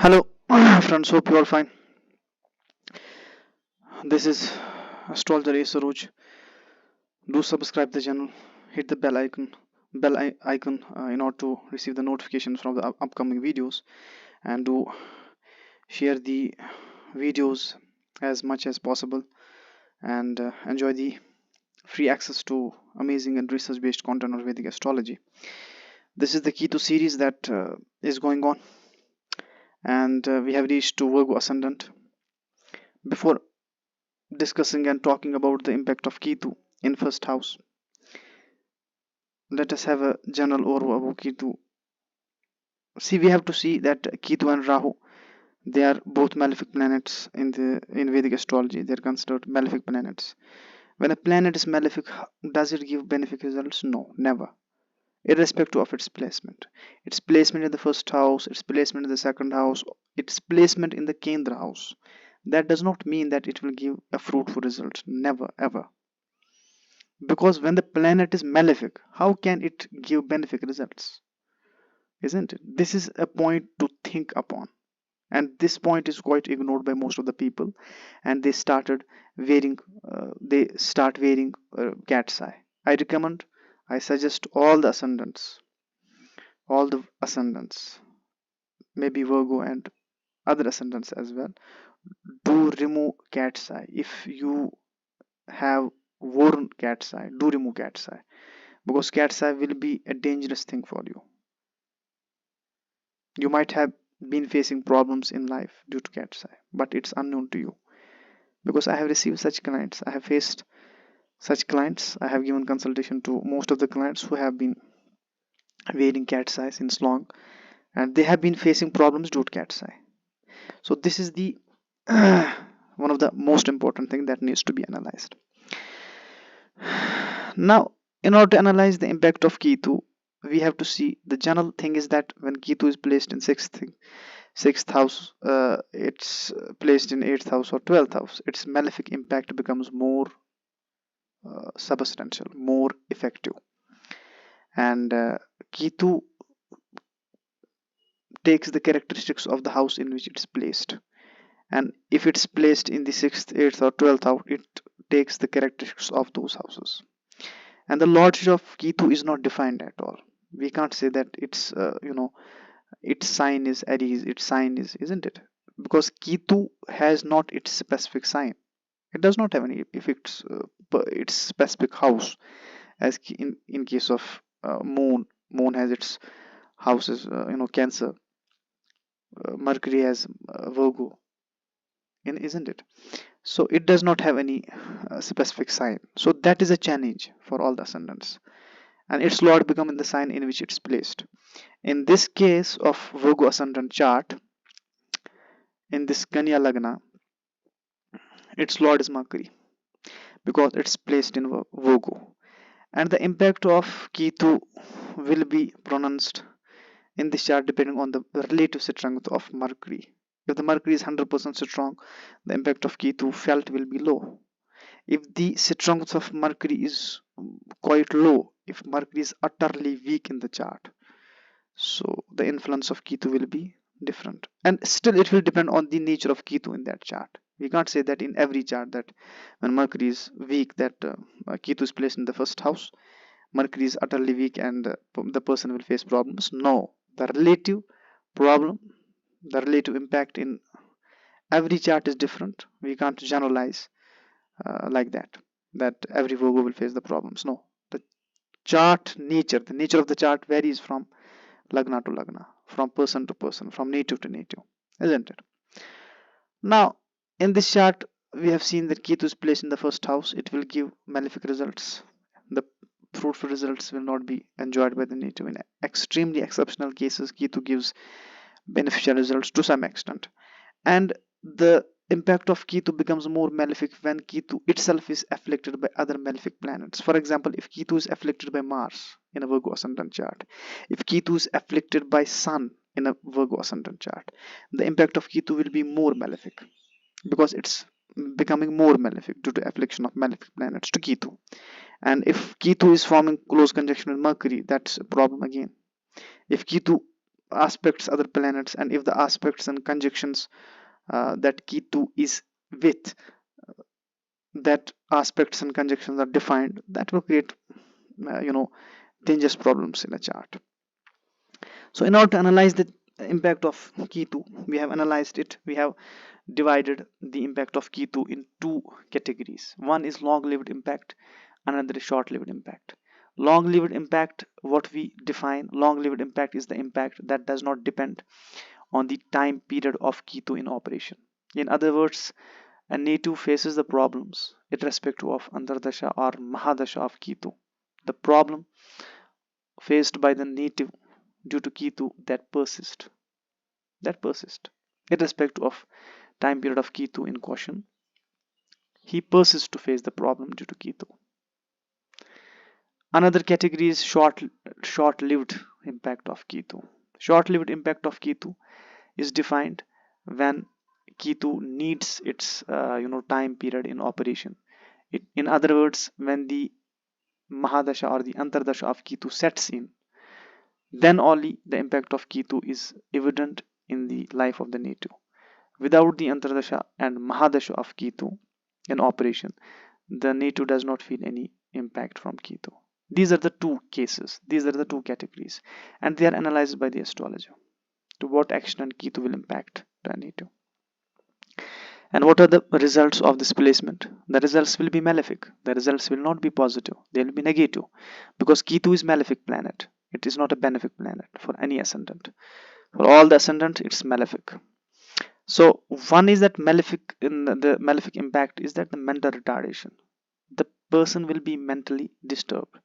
Hello, friends. Hope you all fine. This is Astrologer Saroj. Do subscribe the channel. Hit the bell icon in order to receive the notifications from the upcoming videos, and do share the videos as much as possible, and enjoy the free access to amazing and research-based content on Vedic astrology. This is the Ketu series that is going on, and we have reached to Virgo Ascendant. Before discussing and talking about the impact of Ketu in first house, let us have a general overview about Ketu. See, we have to see that Ketu and Rahu, they are both malefic planets in Vedic astrology. They are considered malefic planets. When a planet is malefic, does it give benefic results? No, never. Irrespective of its placement. Its placement in the first house, its placement in the second house, its placement in the Kendra house. That does not mean that it will give a fruitful result. Never, ever. Because when the planet is malefic, how can it give benefic results? Isn't it? This is a point to think upon, and this point is quite ignored by most of the people, and they started wearing they start wearing cat's eye. I suggest all the ascendants, maybe Virgo and other ascendants as well, do remove cat's eye. If you have worn cat's eye, do remove cat's eye, because cat's eye will be a dangerous thing for you. You might have been facing problems in life due to cat's eye, but it's unknown to you, because I have received such clients. I have faced such clients. I have given consultation to most of the clients who have been wearing cat's eye since long, and they have been facing problems due to cat's eye. So this is the one of the most important thing that needs to be analyzed. Now, in order to analyze the impact of Ketu, we have to see the general thing is that when Ketu is placed in sixth house, it's placed in 8th house or 12th house, its malefic impact becomes more substantial, more effective. And Ketu takes the characteristics of the house in which it's placed, and if it's placed in the 6th, 8th or 12th house, it takes the characteristics of those houses. And the lordship of Ketu is not defined at all. We can't say that it's its sign is Aries, its sign is, isn't it? Because Ketu has not its specific sign. It does not have any effects its specific house, as in case of moon has its houses, Cancer, Mercury has Virgo, isn't it? So it does not have any specific sign. So that is a challenge for all the ascendants, and its lord become in the sign in which it's placed. In this case of Virgo ascendant chart, in this Kanya Lagna, its lord is Mercury, because it's placed in Virgo, and the impact of Ketu will be pronounced in this chart depending on the relative strength of Mercury. If the Mercury is 100% strong, the impact of Ketu felt will be low. If the strength of Mercury is quite low, if Mercury is utterly weak in the chart, so the influence of Ketu will be different, and still it will depend on the nature of Ketu in that chart. We can't say that in every chart that when Mercury is weak, that Ketu is placed in the first house, Mercury is utterly weak and the person will face problems. No, the relative problem, the relative impact in every chart is different. We can't generalize like that every Virgo will face the problems. No, the the nature of the chart varies from Lagna to Lagna, from person to person, from native to native, isn't it? Now, in this chart, we have seen that Ketu is placed in the first house. It will give malefic results. The fruitful results will not be enjoyed by the native. In extremely exceptional cases, Ketu gives beneficial results to some extent. And the impact of Ketu becomes more malefic when Ketu itself is afflicted by other malefic planets. For example, if Ketu is afflicted by Mars in a Virgo ascendant chart, if Ketu is afflicted by Sun in a Virgo ascendant chart, the impact of Ketu will be more malefic, because it's becoming more malefic due to affliction of malefic planets to Ketu. And if Ketu is forming close conjunction with Mercury, that's a problem again. If Ketu aspects other planets, and if the aspects and conjunctions that Ketu is with, that aspects and conjunctions are defined, that will create dangerous problems in a chart. So in order to analyze the impact of Ketu, we have analyzed it. We have divided the impact of Ketu in two categories. One is long-lived impact, another is short-lived impact. Long-lived impact, what we define, long-lived impact is the impact that does not depend on the time period of Ketu in operation. In other words, a native faces the problems irrespective of Antardasha or Mahadasha of Ketu. The problem faced by the native due to Ketu that persist irrespective of time period of Ketu in question. He persists to face the problem due to Ketu. Another category is short-lived impact of Ketu. Short-lived impact of Ketu is defined when Ketu needs its time period in operation. In other words, when the Mahadasha or the Antardasha of Ketu sets in, then only the impact of Ketu is evident in the life of the native. Without the Antardasha and Mahadasha of Ketu in operation, the native does not feel any impact from Ketu. These are the two cases, these are the two categories, and they are analyzed by the astrologer to what extent Ketu will impact the native. And what are the results of this placement? The results will be malefic. The results will not be positive. They will be negative because Ketu is malefic planet. It is not a benefic planet for any ascendant. For all the ascendants, it's malefic. So one is that malefic, in the malefic impact is that the mental retardation. The person will be mentally disturbed.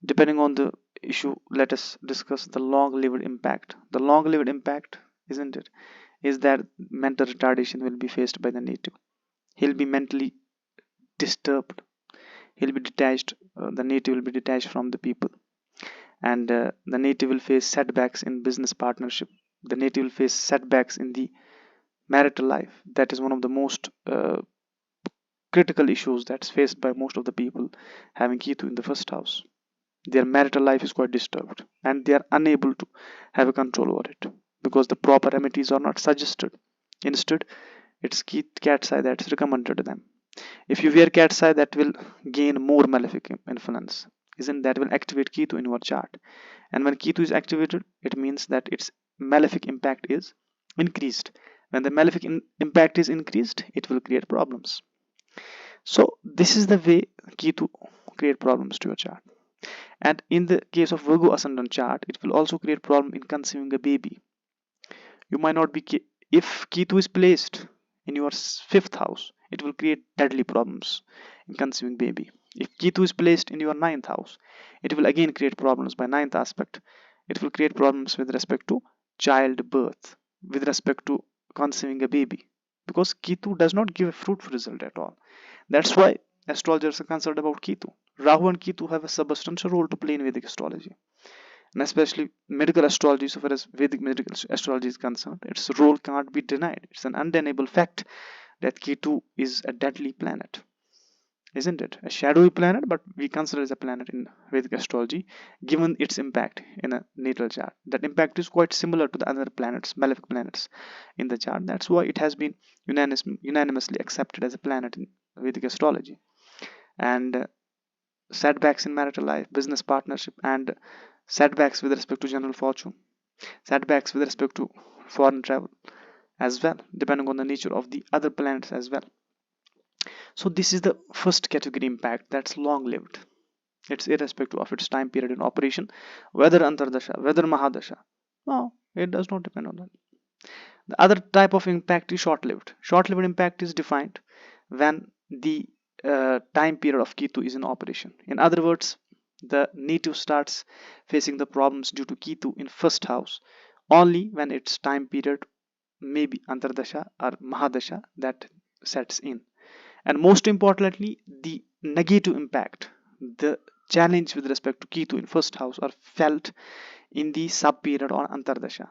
Depending on the issue, let us discuss the long-lived impact. The long-lived impact, isn't it, is that mental retardation will be faced by the native. He'll be mentally disturbed. He'll be detached. The native will be detached from the people. And the native will face setbacks in business partnership. The native will face setbacks in the marital life. That is one of the most critical issues that's faced by most of the people having Ketu in the first house. Their marital life is quite disturbed and they are unable to have a control over it because the proper remedies are not suggested. Instead, it's cat's eye that's recommended to them. If you wear cat's eye, that will gain more malefic influence. Isn't that will activate Ketu in your chart? And when Ketu is activated, it means that its malefic impact is increased. When the malefic impact is increased, it will create problems. So this is the way Ketu create problems to your chart. And in the case of Virgo ascendant chart, it will also create problem in conceiving a baby. You might not be, if Ketu is placed in your 5th house, it will create deadly problems in conceiving baby. If Ketu is placed in your 9th house, it will again create problems by 9th aspect. It will create problems with respect to childbirth, with respect to conceiving a baby, because Ketu does not give a fruitful result at all. That's why astrologers are concerned about Ketu. Rahu and Ketu have a substantial role to play in Vedic astrology, and especially medical astrology. So far as Vedic medical astrology is concerned, its role cannot be denied. It's an undeniable fact that Ketu is a deadly planet, isn't it? A shadowy planet, but we consider it as a planet in Vedic astrology, given its impact in a natal chart. That impact is quite similar to the other planets, malefic planets in the chart. That's why it has been unanimously accepted as a planet in Vedic astrology. And setbacks in marital life, business partnership, and setbacks with respect to general fortune, setbacks with respect to foreign travel as well, depending on the nature of the other planets as well. So this is the first category impact, that's long lived. It's irrespective of its time period in operation, whether Antardasha, whether Mahadasha. No, it does not depend on that. The other type of impact is short lived. Short lived impact is defined when the time period of Ketu is in operation. In other words, the native starts facing the problems due to Ketu in 1st house only when its time period, maybe Antardasha or Mahadasha, that sets in. And most importantly, the negative impact, the challenge with respect to Ketu in 1st house are felt in the sub period or Antardasha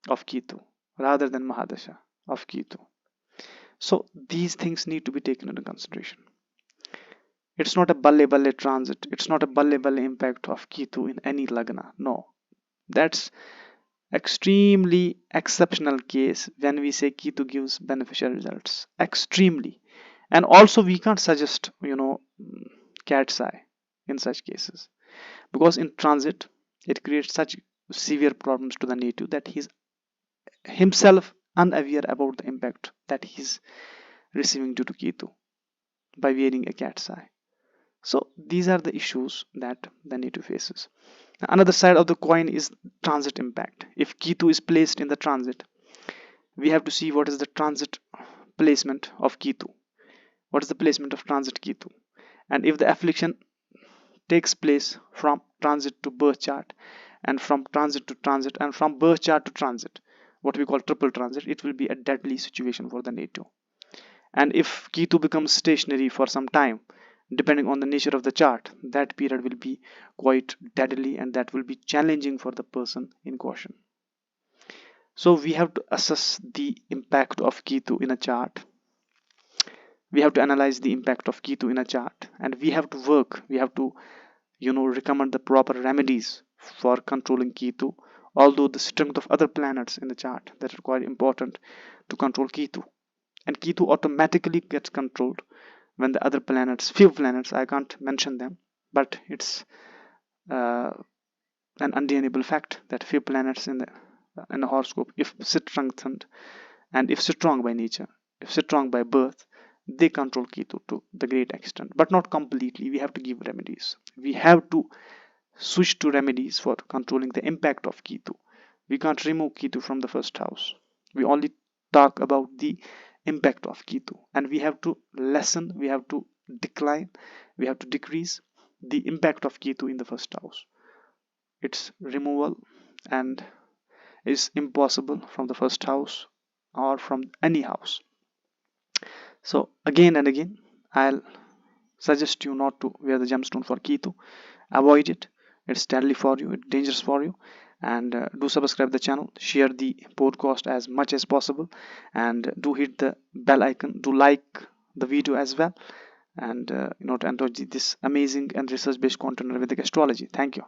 of Ketu rather than Mahadasha of Ketu. So these things need to be taken into consideration. It's not a balle transit. It's not a balle impact of Ketu in any lagna. No, that's extremely exceptional case when we say Ketu gives beneficial results. Extremely. And also we can't suggest, cat's eye in such cases, because in transit it creates such severe problems to the native that he's himself unaware about the impact that he's receiving due to Ketu by wearing a cat's eye. So these are the issues that the native faces. Another side of the coin is transit impact. If Ketu is placed in the transit, we have to see what is the transit placement of Ketu. What is the placement of transit Ketu? And if the affliction takes place from transit to birth chart, and from transit to transit, and from birth chart to transit, what we call triple transit, it will be a deadly situation for the native. And if Ketu becomes stationary for some time, depending on the nature of the chart, that period will be quite deadly, and that will be challenging for the person in question. So we have to assess the impact of Ketu in a chart. We have to analyze the impact of Ketu in a chart, and we have to work, we have to recommend the proper remedies for controlling Ketu, although the strength of other planets in the chart that are quite important to control Ketu. And Ketu automatically gets controlled when the other planets, few planets, I can't mention them, but it's an undeniable fact that few planets in the horoscope, if strengthened and if strong by nature, if strong by birth, they control Ketu to the great extent, but not completely. We have to give remedies. We have to switch to remedies for controlling the impact of Ketu. We can't remove Ketu from the first house. We only talk about the impact of Ketu, and we have to lessen, we have to decline, we have to decrease the impact of Ketu in the first house. Its removal and is impossible from the first house or from any house. So again and again, I'll suggest you not to wear the gemstone for Ketu. Avoid it. It's deadly for you, it's dangerous for you. And do subscribe the channel, share the podcast as much as possible, and do hit the bell icon, do like the video as well, and to enjoy this amazing and research based content with astrology. Thank you.